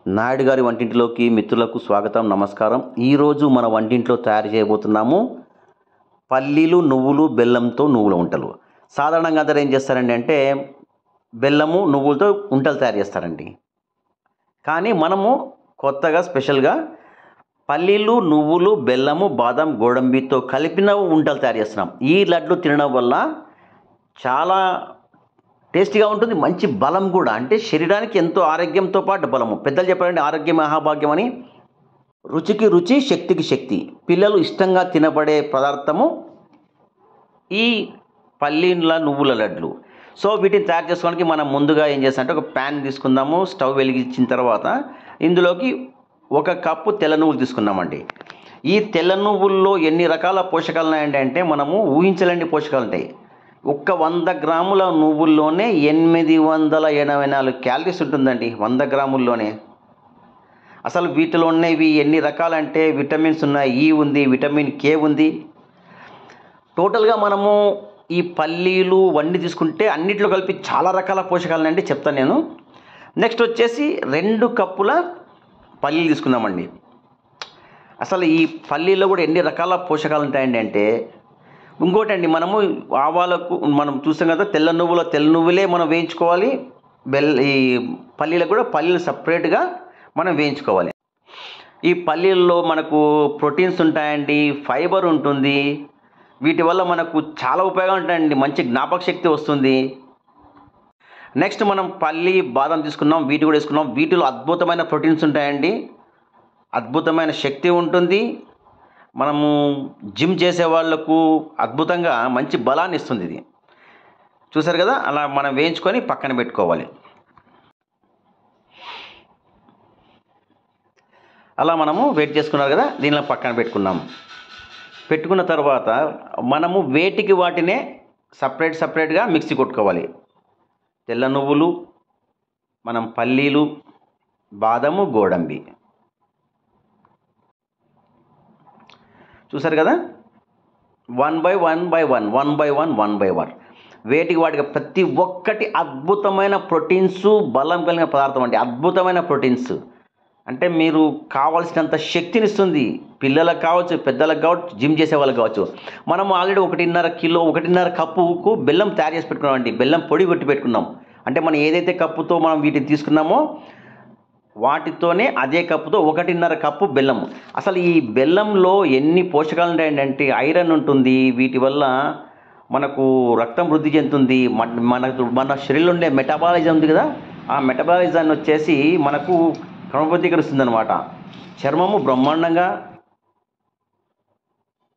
నాయుడు గారి వంటింటిలోకి మిత్రులకు స్వాగతం, నమస్కారం. ఈరోజు మన వంటింట్లో తయారు చేయబోతున్నాము పల్లీలు, నువ్వులు, బెల్లంతో నువ్వుల ఉంటలు. సాధారణంగా అందరూ ఏం చేస్తారండి అంటే బెల్లము, నువ్వులతో ఉంటలు తయారు చేస్తారండి. కానీ మనము కొత్తగా స్పెషల్గా పల్లీలు, నువ్వులు, బెల్లము, బాదం, గోడంబితో కలిపిన ఉంటలు తయారు చేస్తున్నాం. ఈ లడ్లు తినడం వల్ల చాలా టేస్టీగా ఉంటుంది, మంచి బలం కూడా. అంటే శరీరానికి ఎంతో ఆరోగ్యంతో పాటు బలము. పెద్దలు చెప్పారండి, ఆరోగ్యం మహాభాగ్యం అని. రుచికి రుచి, శక్తికి శక్తి. పిల్లలు ఇష్టంగా తినబడే పదార్థము ఈ పల్లీల, నువ్వుల లడ్లు. సో వీటిని తయారు చేసుకోవడానికి మనం ముందుగా ఏం చేస్తామంటే ఒక ప్యాన్ తీసుకుందాము. స్టవ్ వెలిగించిన తర్వాత ఇందులోకి 1 కప్పు తెల్ల నువ్వులు తీసుకున్నామండి. ఈ తెల్ల నువ్వుల్లో ఎన్ని రకాల పోషకాలు ఉన్నాయండి అంటే మనము ఊహించలేని పోషకాలు ఉంటాయి. 100 గ్రాముల నువ్వుల్లోనే 884 క్యాలరీస్ ఉంటుందండి, 100 గ్రాముల్లోనే. అసలు వీటిలో ఉన్నవి ఎన్ని రకాలంటే విటమిన్స్ ఉన్నాయి, ఈ ఉంది, విటమిన్ కే ఉంది. టోటల్గా మనము ఈ పల్లీలు వన్నీ తీసుకుంటే అన్నిట్లో కలిపి చాలా రకాల పోషకాలు అండి, చెప్తాను నేను. నెక్స్ట్ వచ్చేసి 2 కప్పుల పల్లీలు తీసుకుందామండి. అసలు ఈ పల్లీలో కూడా ఎన్ని రకాల పోషకాలు ఉంటాయండి అంటే ఇంకోటి అండి, మనము ఆవాలకు మనం చూస్తాం కదా, తెల్ల నువ్వులే మనం వేయించుకోవాలి. ఈ పల్లీలకు కూడా పల్లీలు సపరేట్గా మనం వేయించుకోవాలి. ఈ పల్లీల్లో మనకు ప్రోటీన్స్ ఉంటాయండి, ఫైబర్ ఉంటుంది. వీటి వల్ల మనకు చాలా ఉపయోగాలు ఉంటాయండి, మంచి జ్ఞాపక శక్తి వస్తుంది. నెక్స్ట్ మనం పల్లి, బాదం తీసుకున్నాం, వీటి కూడా వేసుకున్నాం. వీటిలో అద్భుతమైన ప్రోటీన్స్ ఉంటాయండి, అద్భుతమైన శక్తి ఉంటుంది. మనము జిమ్ చేసే వాళ్ళకు అద్భుతంగా మంచి బలాన్ని ఇస్తుంది ఇది. చూసారు కదా, అలా మనం వేయించుకొని పక్కన పెట్టుకోవాలి. అలా మనము వెయిట్ చేసుకున్నారు కదా, దీనిలో పక్కన పెట్టుకున్న తర్వాత మనము వేటికి వాటినే సపరేట్గా మిక్సీ కొట్టుకోవాలి. తెల్ల నువ్వులు, మనం పల్లీలు, బాదము, గోడంబి. చూసారు కదా, 1 by 1 వేటికి వాటికి ప్రతి ఒక్కటి అద్భుతమైన ప్రోటీన్స్, బలం కలిగిన పదార్థం అండి. అద్భుతమైన ప్రోటీన్స్ అంటే మీరు కావాల్సినంత శక్తిని ఇస్తుంది. పిల్లలకు కావచ్చు, పెద్దలకు కావచ్చు, జిమ్ చేసే వాళ్ళకి కావచ్చు. మనం ఆల్రెడీ 1.5 కప్పుకు బెల్లం తయారు చేసి పెట్టుకున్నామండి. బెల్లం పొడి కొట్టి పెట్టుకున్నాం. అంటే మనం ఏదైతే కప్పుతో మనం వీటిని తీసుకున్నామో వాటితోనే అదే కప్పుతో 1.5 కప్పు బెల్లం. అసలు ఈ బెల్లంలో ఎన్ని పోషకాలు ఉంటాయంటే ఐరన్ ఉంటుంది. వీటి వల్ల మనకు రక్తం వృద్ధి చెందుతుంది. మన శరీరంలో ఉండే మెటబాలిజం ఉంది కదా, ఆ మెటబాలిజాన్ని వచ్చేసి మనకు క్రమబద్ధీకరిస్తుంది అనమాట. చర్మము బ్రహ్మాండంగా,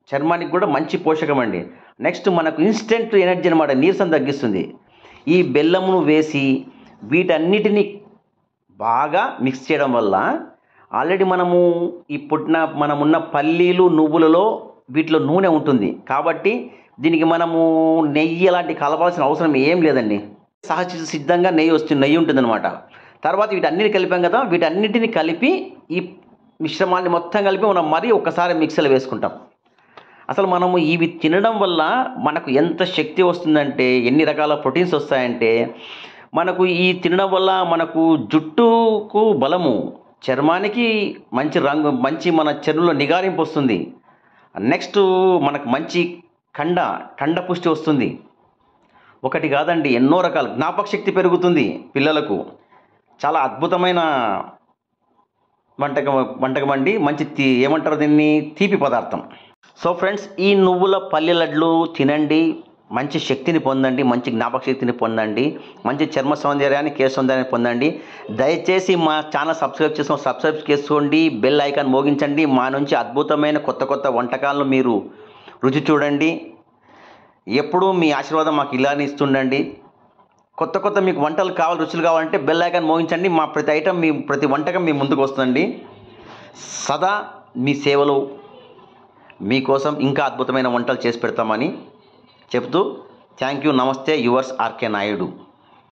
చర్మానికి కూడా మంచి పోషకం అండి. నెక్స్ట్ మనకు ఇన్స్టెంట్ ఎనర్జీ అనమాట, నీరసం తగ్గిస్తుంది. ఈ బెల్లమును వేసి వీటన్నిటిని బాగా మిక్స్ చేయడం వల్ల ఆల్రెడీ మనమున్న పల్లీలు, నువ్వులలో వీటిలో నూనె ఉంటుంది. కాబట్టి దీనికి మనము నెయ్యి అలాంటి కలపాల్సిన అవసరం ఏం లేదండి. సహజ సిద్ధంగా నెయ్యి ఉంటుందన్నమాట. తర్వాత వీటన్నిటిని కలిపాం కదా, వీటన్నిటిని కలిపి ఈ మిశ్రమాన్ని మొత్తం కలిపి మనం మరీ ఒకసారి మిక్సీలో వేసుకుంటాం. అసలు మనము ఇవి తినడం వల్ల మనకు ఎంత శక్తి వస్తుందంటే, ఎన్ని రకాల ప్రోటీన్స్ వస్తాయంటే, మనకు ఈ తినడం వల్ల మనకు జుట్టుకు బలము, చర్మానికి మంచి రంగు, మంచి మన చర్మంలో నిగారింపు వస్తుంది. నెక్స్ట్ మనకు మంచి కండ పుష్టి వస్తుంది. ఒకటి కాదండి, ఎన్నో రకాల జ్ఞాపక శక్తి పెరుగుతుంది పిల్లలకు. చాలా అద్భుతమైన వంటకం అండి. మంచి ఏమంటారు దీన్ని, తీపి పదార్థం. సో ఫ్రెండ్స్, ఈ నువ్వుల పల్లి లడ్లు తినండి, మంచి శక్తిని పొందండి, మంచి జ్ఞాపక శక్తిని పొందండి, మంచి చర్మ సౌందర్యాన్ని, కేశ సౌందర్యాన్ని పొందండి. దయచేసి మా ఛానల్ సబ్స్క్రైబ్ చేసుకోండి, బెల్ ఐకాన్ మోగించండి. మా నుంచి అద్భుతమైన కొత్త వంటకాలను మీరు రుచి చూడండి. ఎప్పుడూ మీ ఆశీర్వాదం మాకు ఇలానే ఇస్తుండండి. కొత్త మీకు వంటలు కావాలి, రుచులు కావాలంటే బెల్ ఐకాన్ మోగించండి. మా ప్రతి వంటకం మీ ముందుకు వస్తుందండి. సదా మీ సేవలో మీకోసం ఇంకా అద్భుతమైన వంటలు చేసి పెడతామని చెప్తూ థ్యాంక్ యూ. నమస్తే. యువర్స్ ఆర్కే నాయుడు.